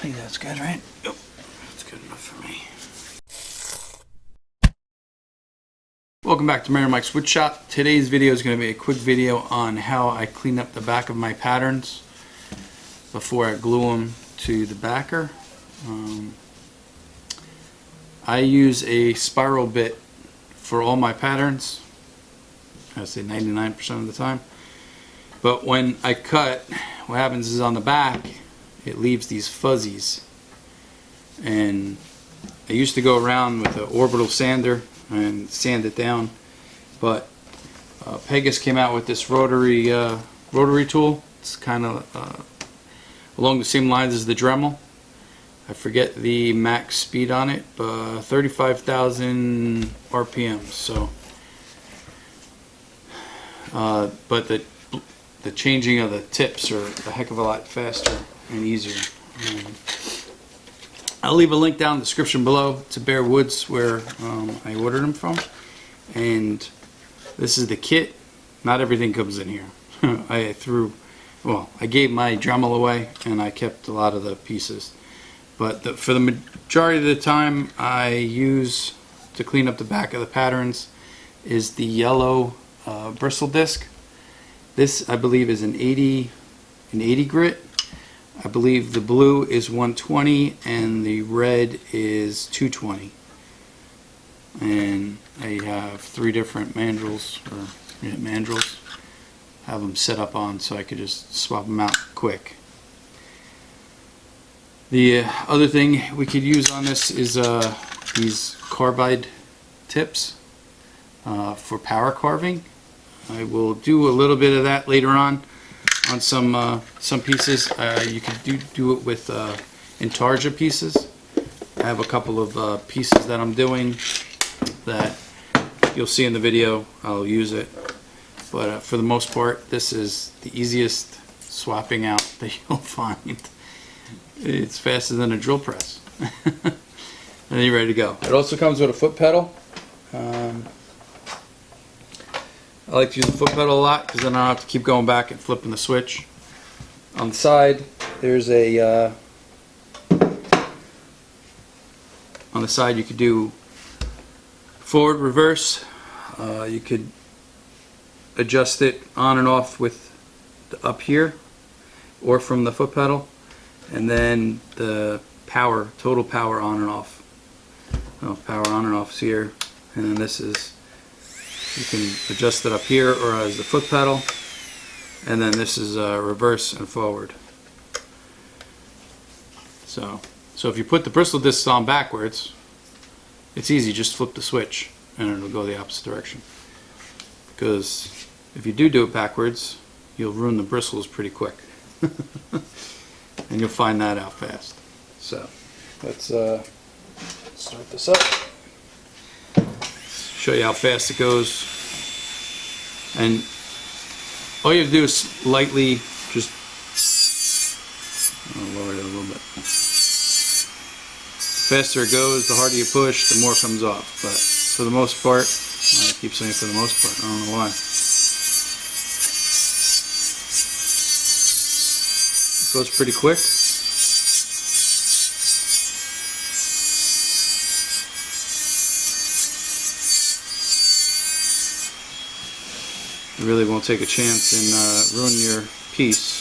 think that's good, right? Yep, that's good enough for me. Welcome back to Mey Mike's Woodshop. Today's video is going to be a quick video on how I clean up the back of my patterns before I glue them to the backer. I use a spiral bit for all my patterns. I say 99% of the time. But when I cut, what happens is on the back, it leaves these fuzzies. And I used to go around with an orbital sander and sand it down. But Pegasus came out with this rotary tool. It's kind of along the same lines as the Dremel. I forget the max speed on it, but 35,000 RPM. So, but the changing of the tips are a heck of a lot faster and easier. I'll leave a link down in the description below to Bear Woods where I ordered them from. And this is the kit. Not everything comes in here. I gave my Dremel away and I kept a lot of the pieces. But for the majority of the time I use to clean up the back of the patterns is the yellow bristle disc. This I believe is an 80 grit. I believe the blue is 120 and the red is 220. And I have 3 different mandrels, have them set up on so I could just swap them out quick. The other thing we could use on this is these carbide tips for power carving. I will do a little bit of that later on some pieces. You can do it with Intarsia pieces. I have a couple of pieces that I'm doing that you'll see in the video. I'll use it, but for the most part, this is the easiest swapping out that you'll find. It's faster than a drill press. And then you're ready to go. It also comes with a foot pedal. I like to use the foot pedal a lot because then I don't have to keep going back and flipping the switch. On the side, there's a on the side you could do forward, reverse. You could adjust it on and off with the up here or from the foot pedal, and then the power, total power on and off. Power on and off is here, and then this is, you can adjust it up here or as the foot pedal, and then this is reverse and forward. So if you put the bristle discs on backwards, it's easy, just flip the switch and it'll go the opposite direction. Because if you do it backwards, you'll ruin the bristles pretty quick. And you'll find that out fast. So let's start this up. Show you how fast it goes. And all you have to do is lightly just lower it a little bit. The faster it goes, the harder you push, the more comes off. But for the most part, I keep saying for the most part, I don't know why. It goes pretty quick. You really won't take a chance and ruin your piece.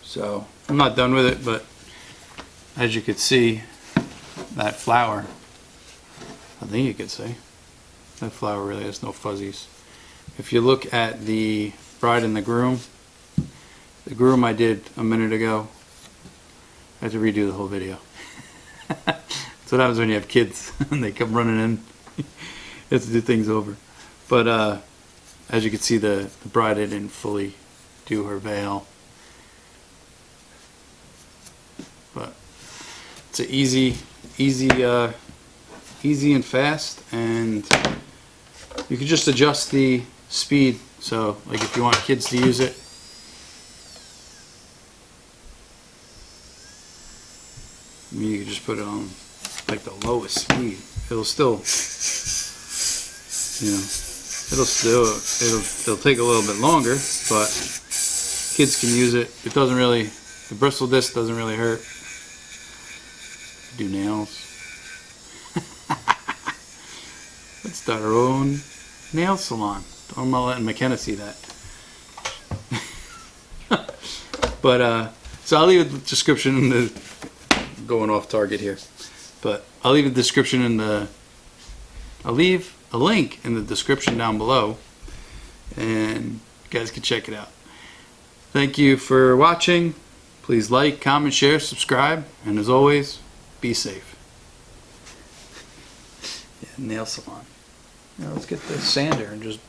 So I'm not done with it, but as you could see, that flower, I think you could say, that flower really has no fuzzies. If you look at the bride and the groom I did a minute ago, I have to redo the whole video. That's what happens when you have kids and they come running in. You have to do things over. But as you can see, the bride didn't fully do her veil. But it's an easy and fast, and you can just adjust the speed. So like if you want kids to use it, you can just put it on like the lowest speed. It'll still, you know, it'll take a little bit longer, but kids can use it. It doesn't really, the bristle disc doesn't really hurt. Do nails. Let's start our own nail salon. I'm not letting McKenna see that. But so I'll leave a description in the, going off target here, but I'll leave a description in the, I'll leave a link in the description down below, and you guys can check it out. Thank you for watching. Please like, comment, share, subscribe, and as always, be safe. Yeah, nail salon. Now let's get the sander and just